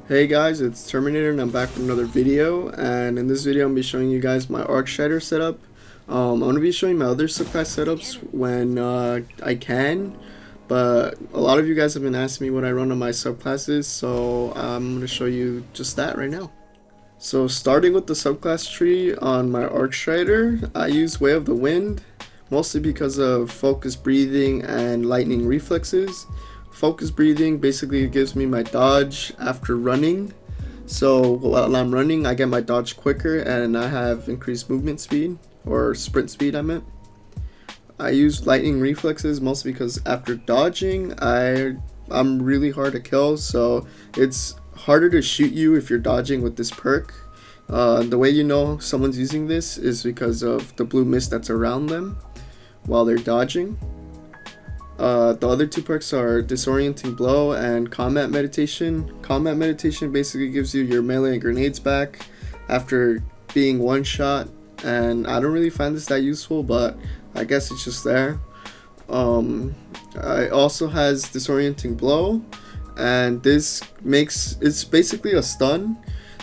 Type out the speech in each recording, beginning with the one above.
Hey guys, it's Terminator and I'm back with another video, and in this video I'm going to be showing you guys my Arcstrider setup. I'm going to be showing my other subclass setups when I can, but a lot of you guys have been asking me what I run on my subclasses, so I'm going to show you just that right now. So starting with the subclass tree on my Arcstrider, I use Way of the Wind, mostly because of focus breathing and lightning reflexes. Focus breathing basically gives me my dodge after running, so while I'm running I get my dodge quicker and I have increased movement speed, or sprint speed I meant. I use lightning reflexes mostly because after dodging I'm really hard to kill, so it's harder to shoot you if you're dodging with this perk. The way you know someone's using this is because of the blue mist that's around them while they're dodging. The other two perks are Disorienting Blow and Combat Meditation. Combat Meditation basically gives you your melee and grenades back after being one shot, and I don't really find this that useful, but I guess it's just there. It also has Disorienting Blow, and it's basically a stun.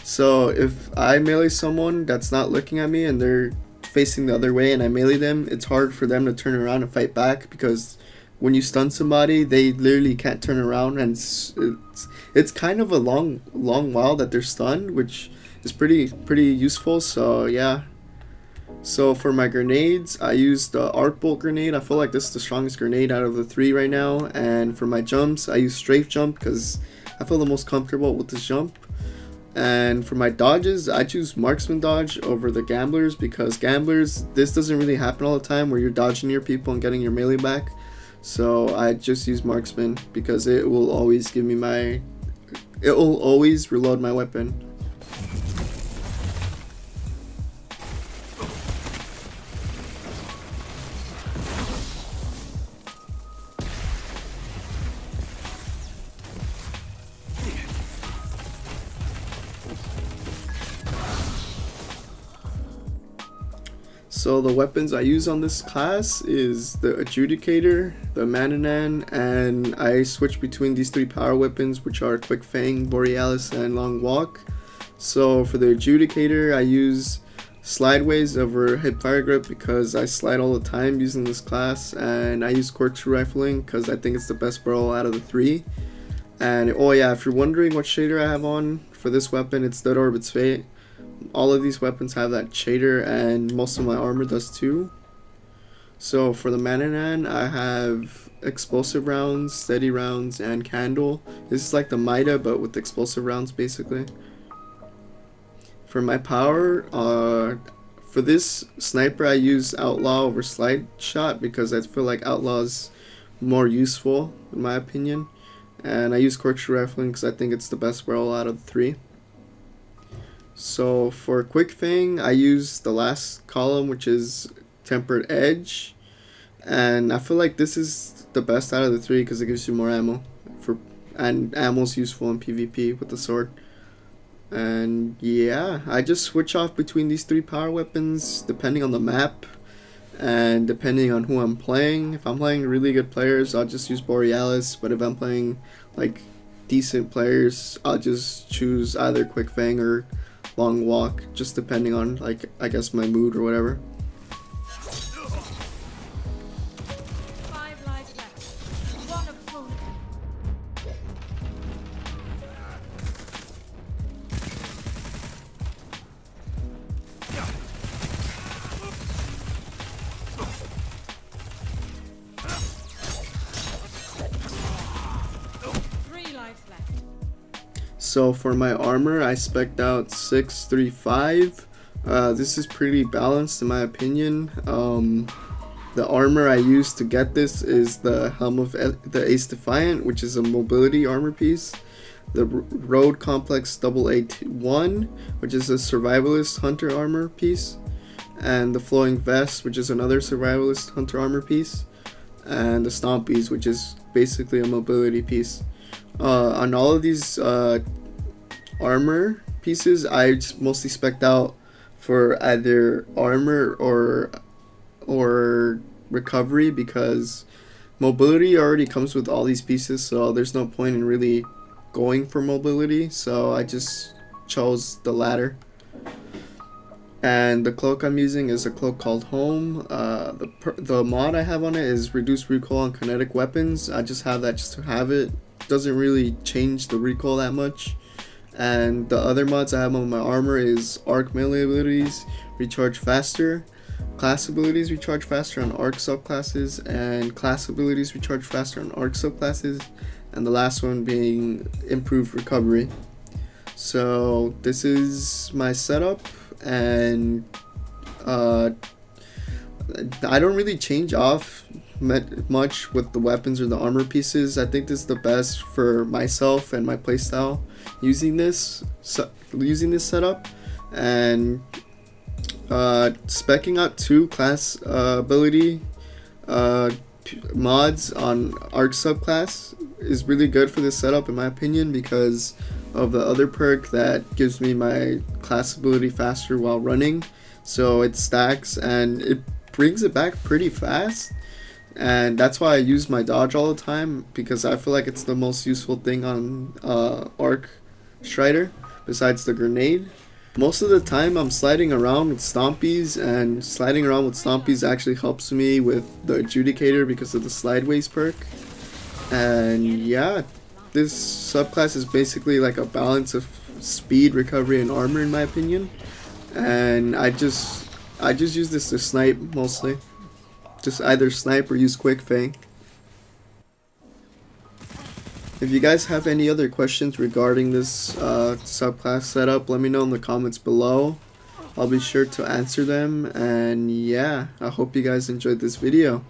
So if I melee someone that's not looking at me and they're facing the other way and I melee them, it's hard for them to turn around and fight back, because when you stun somebody, they literally can't turn around, and it's kind of a long while that they're stunned, which is pretty useful. So yeah. So for my grenades, I use the Arc Bolt grenade. I feel like this is the strongest grenade out of the three right now. And for my jumps, I use Strafe Jump because I feel the most comfortable with this jump. And for my dodges, I choose Marksman Dodge over the Gamblers, because Gamblers, this doesn't really happen all the time where you're dodging your people and getting your melee back. So I just use Marksman because it will always reload my weapon. So the weapons I use on this class is the Adjudicator, the Mananan, and I switch between these three power weapons, which are Quick Fang, Borealis, and Long Walk. So for the Adjudicator, I use Slideways over Hipfire Grip because I slide all the time using this class, and I use Corkscrew Rifling because I think it's the best barrel out of the three. And oh yeah, if you're wondering what shader I have on for this weapon, it's Dead Orbit's Fate. All of these weapons have that shader, and most of my armor does too. So for the Mananan, I have explosive rounds, steady rounds, and candle. This is like the Mida but with explosive rounds basically. For my power, for this sniper I use Outlaw over Slide Shot because I feel like Outlaw is more useful in my opinion. And I use Corkscrew Rifling because I think it's the best barrel out of the three. So for Quick Fang, I use the last column, which is Tempered Edge, and I feel like this is the best out of the three because it gives you more ammo, and ammo's useful in PvP with the sword. And yeah, I just switch off between these three power weapons depending on the map and depending on who I'm playing. If I'm playing really good players, I'll just use Borealis, but if I'm playing like decent players, I'll just choose either Quick Fang or Long Walk, just depending on, like, I guess my mood or whatever. So for my armor, I spec'd out 635. This is pretty balanced in my opinion. The armor I used to get this is the Helm of the Ace Defiant, which is a mobility armor piece. The Road Complex AA1, which is a survivalist hunter armor piece. And the Flowing Vest, which is another survivalist hunter armor piece. And the Stompies, which is basically a mobility piece. On all of these armor pieces, I mostly spec'd out for either armor or recovery, because mobility already comes with all these pieces, so there's no point in really going for mobility, so I just chose the latter. And the cloak I'm using is a cloak called Home. The mod I have on it is reduced recoil on kinetic weapons. I just have that just to have it. Doesn't really change the recoil that much. And the other mods I have on my armor is arc melee abilities recharge faster, class abilities recharge faster on arc subclasses, and class abilities recharge faster on arc subclasses, and the last one being improved recovery. So this is my setup, and I don't really change off much with the weapons or the armor pieces. I think this is the best for myself and my playstyle using this setup, and specking out 2 class ability mods on arc subclass is really good for this setup in my opinion, because of the other perk that gives me my class ability faster while running. So it stacks and it brings it back pretty fast, and that's why I use my dodge all the time, because I feel like it's the most useful thing on Arcstrider besides the grenade. Most of the time I'm sliding around with stompies, and sliding around with stompies actually helps me with the adjudicator because of the slideways perk. And yeah, this subclass is basically like a balance of speed, recovery, and armor in my opinion. And I just use this to snipe mostly. Just either snipe or use quick fang. If you guys have any other questions regarding this subclass setup, let me know in the comments below. I'll be sure to answer them. And yeah, I hope you guys enjoyed this video,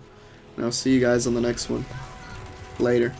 and I'll see you guys on the next one. Later.